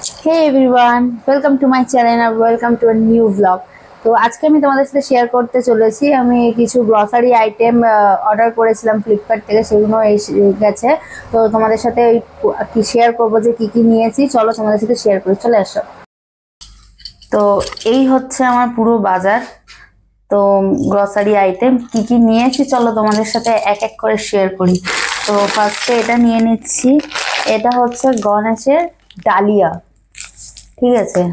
Hey everyone, welcome to my channel and welcome to a new vlog. তো আজকে আমি তোমাদের সাথে শেয়ার করতে চলেছি আমি কিছু গ্রসারি আইটেম অর্ডার করেছিলাম ফ্লিপকার্ট থেকে, সেগুলো এসে গেছে। তো তোমাদের সাথে কি শেয়ার করবো যে কি কি নিয়েছি, চলো তোমাদের সাথে শেয়ার করি, চলে আসো। তো এই হচ্ছে আমার পুরো বাজার। তো গ্রসারি আইটেম কি কি নিয়েছি চলো তোমাদের সাথে এক এক করে শেয়ার করি। তো ফার্স্টে এটা নিয়ে নিচ্ছি, এটা হচ্ছে গণেশের ডালিয়া, ঠিক আছে,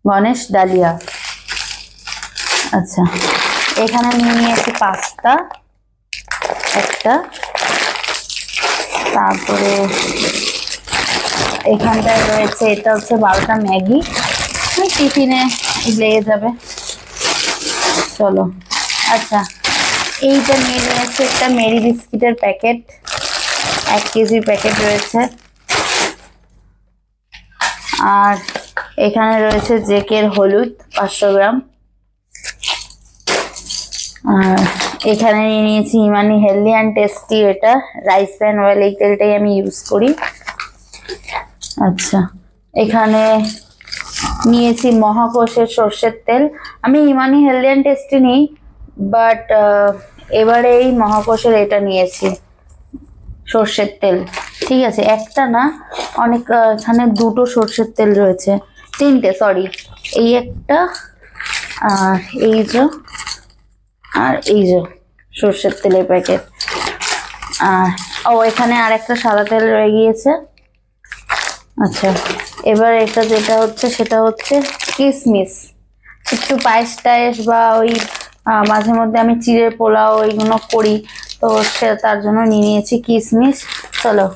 গণেশ ডালিয়া। আচ্ছা, এখানে নিয়ে নিয়েছি পাস্তা একটা, তারপরে এখানটায় রয়েছে এটা হচ্ছে 12টা ম্যাগি, টিফিনে লেগে যাবে, চলো। আচ্ছা, এইটা নিয়ে নিয়েছি একটা মেরি বিস্কিটের প্যাকেট, 1 কেজির প্যাকেট রয়েছে। আর এখানে রয়েছে জেকের হলুদ 500 গ্রাম। আর এখানে নিয়ে নিয়েছি ইমানি হেলদি অ্যান্ড টেস্টি, এটা রাইস ব্র্যান অয়েল, এই তেলটাই আমি ইউজ করি। আচ্ছা, এখানে নিয়েছি মহাকোষের সর্ষের তেল। আমি ইমানি হেলদি অ্যান্ড টেস্টি নিই, বাট এবারে এই মহাকোষের এটা নিয়েছি সর্ষের তেল, ঠিক আছে, একটা না অনেক, এখানে দুটো সর্ষের তেল রয়েছে, 3টে সরি, এই একটা আর এই যে, আর এই যে সর্ষের তেলের প্যাকেট। আর এখানে আর একটা সাদা তেল রয়ে গিয়েছে। আচ্ছা, এবার এটা যেটা হচ্ছে সেটা হচ্ছে কিশমিশ, একটু পায়েস টায়েস বা ওই মাঝে মধ্যে আমি চিড়ের পোলাও ওইগুলো করি, তো সে তার জন্য নিয়ে নিয়েছি কিশমিশ। চলো,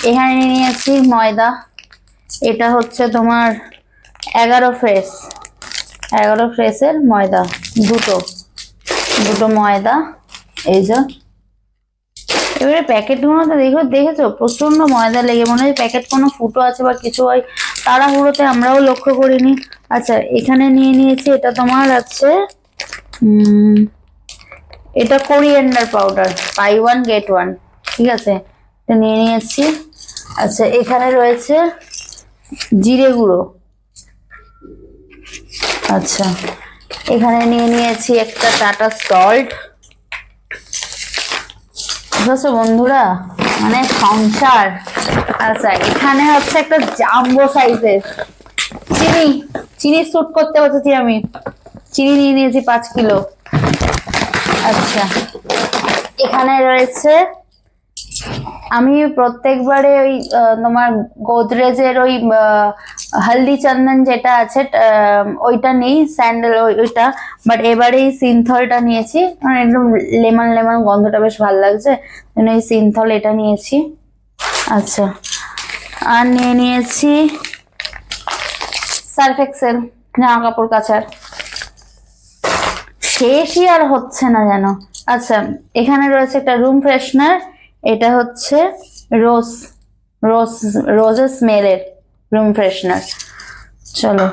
এখানে নিয়ে নিয়েছি ময়দা, এটা হচ্ছে তোমার 11 ফ্রেশের ময়দা, দুটো ময়দা, এই যে। এবারে প্যাকেটগুলো তো দেখেছো প্রচন্ড ময়দা লেগে, মনে হয় প্যাকেট কোনো ফুটো আছে বা কিছু হয়, তাড়াহুড়োতে আমরাও লক্ষ্য করিনি। আচ্ছা, এখানে নিয়ে নিয়েছি এটা তোমার আছে এটা কোরিয়েন্ডার পাউডার, বাই 1 গেট 1, ঠিক আছে, এটা নিয়ে নিয়েছি। আচ্ছা, এখানে রয়েছে জিরে গুঁড়ো। আচ্ছা, এখানে নিয়ে নিয়েছি একটা টাটা সল্ট। বুঝছো বন্ধুরা, মানে সংসার। আচ্ছা, এখানে হচ্ছে একটা জাম্বো সাইজের চিনি স্যুট করতে বসেছি আমি, চিনি নিয়ে নিয়েছি 5 কিলো। আচ্ছা, এখানে রয়েছে, আমি প্রত্যেকবারে ওই তোমার গোদরেজের ওই হলদি চন্দন যেটা আছে ওইটা নেই, স্যান্ডেল ওইটা, বাট এবারে এই সিনথলটা নিয়েছি, কারণ একদম লেমন লেমন গন্ধটা বেশ ভালো লাগছে, এই সিনথল এটা নিয়েছি। আচ্ছা, আর নিয়ে নিয়েছি সার্ফ এক্সেল জামা কাপড় কাচার, শেষই আর হচ্ছে না যেন। আচ্ছা, এখানে রয়েছে একটা রুম ফ্রেশনার, এটা হচ্ছে রোজের স্মেলের রুম ফ্রেশনার, চলো।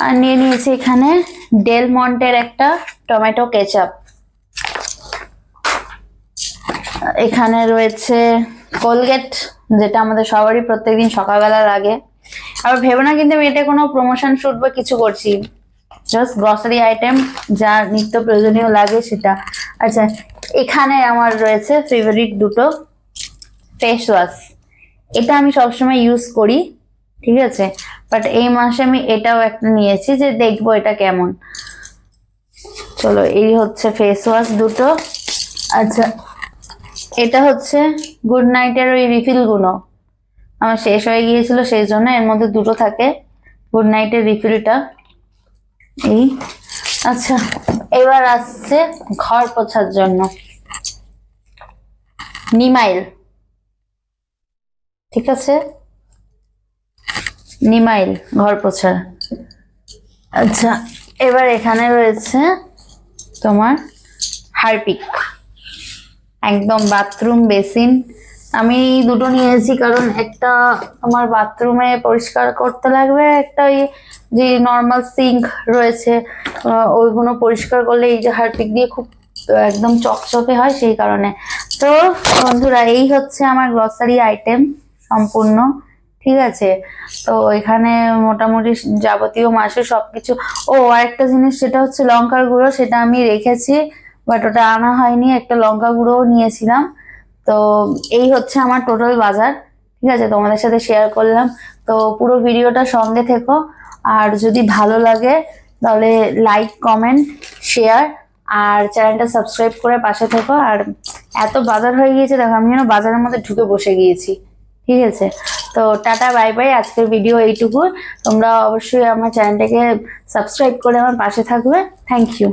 আর নিয়ে নিয়েছি এখানে ডেল মন্টের একটা টমেটো কেচাপ। এখানে রয়েছে কোলগেট, যেটা আমাদের সবারই প্রত্যেকদিন সকালবেলা লাগে। আবার ভেবো না কিন্তু আমি এটা কোনো প্রমোশন শুট বা কিছু করছি, জাস্ট গ্রসারি আইটেম যা নিত্য প্রয়োজনীয় লাগে সেটা। আচ্ছা, এখানে আমার রয়েছে ফেভারিট দুটো ফেস ওয়াশ, এটা আমি সবসময় ইউজ করি, ঠিক আছে, বাট এই মাসে আমি এটাও একটা নিয়েছি যে দেখবো এটা কেমন। চলো, এই হচ্ছে ফেস ওয়াশ দুটো। আচ্ছা, এটা হচ্ছে গুড নাইটের ওই রিফিল গুলো, আমার শেষ হয়ে গিয়েছিল সেই জন্য, এর মধ্যে দুটো থাকে গুড নাইটের রিফিলটা, এই। আচ্ছা, এবার আসছে ঘর পোছার জন্য নিমাইল, ঠিক আছে, নিমাইল ঘর পোছার। আচ্ছা, এবার এখানে রয়েছে তোমার হারপিক, একদম বাথরুম বেসিন। আমি দুটো নিয়েছি কারণ একটা তোমার বাথরুমে পরিষ্কার করতে লাগবে, একটা ওই যে নর্মাল সিঙ্ক রয়েছে ওইগুলো পরিষ্কার করলে এই যে হারপিক দিয়ে খুব একদম চকচকে হয়, সেই কারণে। তো বন্ধুরা, এই হচ্ছে আমার গ্রসারি আইটেম সম্পূর্ণ, ঠিক আছে। তো এখানে মোটামুটি যাবতীয় মাসে সবকিছু। ও আরেকটা জিনিস, সেটা হচ্ছে লঙ্কার গুঁড়ো, সেটা আমি রেখেছি বাট ওটা আনা হয়নি, একটা লঙ্কা গুঁড়োও নিয়েছিলাম। তো এই হচ্ছে আমার টোটাল বাজার, ঠিক আছে, তোমাদের সাথে শেয়ার করলাম। তো পুরো ভিডিওটা সঙ্গে থেকো, আর যদি ভালো লাগে তাহলে লাইক, কমেন্ট, শেয়ার, আর চ্যানেলটা সাবস্ক্রাইব করে পাশে থেকো। আর এত বাজার হয়ে গিয়েছে দেখো, আমি যেন বাজারের মধ্যে ঢুকে বসে গিয়েছি, ঠিক আছে। তো টাটা, বাই বাই, আজকের ভিডিও এইটুকু। তোমরা অবশ্যই আমার চ্যানেলটাকে সাবস্ক্রাইব করে আমার পাশে থাকবে। Thank you.